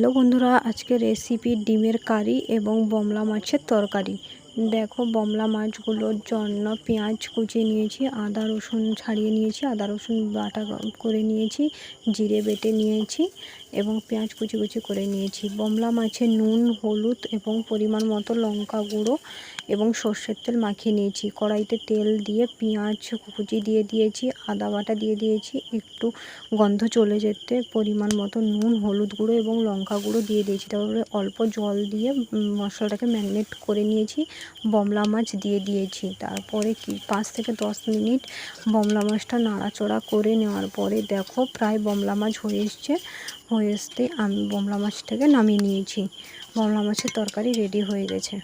Hello বন্ধুরা, আজকে recipe ডিমের কারি এবং বমলা মাছের তরকারি। দেখো, বমলা মাছগুলোর জন্য পেঁয়াজ কুচিয়ে নিয়েছি, আদা রসুন ছাড়িয়ে নিয়েছি, আদা রসুন বাটা করে নিয়েছি, জিরে বেটে নিয়েছি এবং পেঁয়াজ কুচি কুচি করে নিয়েছি। বমলা মাছে নুন, হলুদ এবং পরিমাণ মতো লঙ্কা গুঁড়ো এবং সর্ষের তেল মাখিয়ে নিয়েছি। কড়াইতে তেল দিয়ে পেঁয়াজ কুচি দিয়ে দিয়েছি, আদা বাটা দিয়ে দিয়েছি, একটু গন্ধ চলে যেতে পরিমাণ মতো নুন, হলুদ গুঁড়ো এবং লঙ্কা গুঁড়ো দিয়ে দিয়েছি। তারপরে অল্প জল দিয়ে মশলাটাকে ম্যারিনেট করে নিয়েছি, বমলা মাছ দিয়ে দিয়েছি। তারপরে 5 থেকে 10 মিনিট বমলা মাছটা নাড়াচড়া করে নেওয়ার পরে দেখো প্রায় বমলা মাছ হয়ে আসতে আমি বমলা মাছটাকে নামিয়ে নিয়েছি। বমলা মাছের তরকারি রেডি হয়ে গেছে।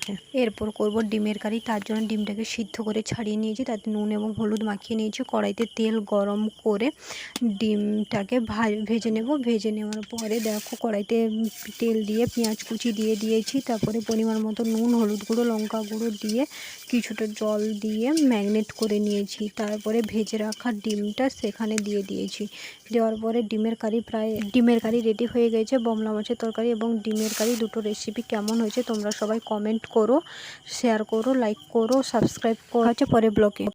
এরপর করব ডিমের কারি। তার জন্য ডিমটাকে সিদ্ধ করে ছাড়িয়ে নিয়েছি, তাতে নুন এবং হলুদ মাখিয়ে নিয়েছি। কড়াইতে তেল গরম করে ডিমটাকে ভেজে নেব। ভেজে নেওয়ার পরে দেখো কড়াইতে তেল দিয়ে পেঁয়াজ কুচি দিয়ে দিয়েছি। তারপরে পরিমাণ মতো নুন, হলুদ গুঁড়ো, লঙ্কা গুঁড়ো দিয়ে কিছুটা জল দিয়ে ম্যারিনেট করে নিয়েছি। তারপরে ভেজে রাখা ডিমটা সেখানে দিয়ে দিয়েছি। দেওয়ার পরে ডিমের কারি রেডি হয়ে গেছে। বমলা মাছের তরকারি এবং ডিমের কারি দুটো রেসিপি কেমন হয়েছে তোমরা সবাই কমেন্ট করো, শেয়ার করো, লাইক করো, সাবস্ক্রাইব করো। পরে ব্লগে।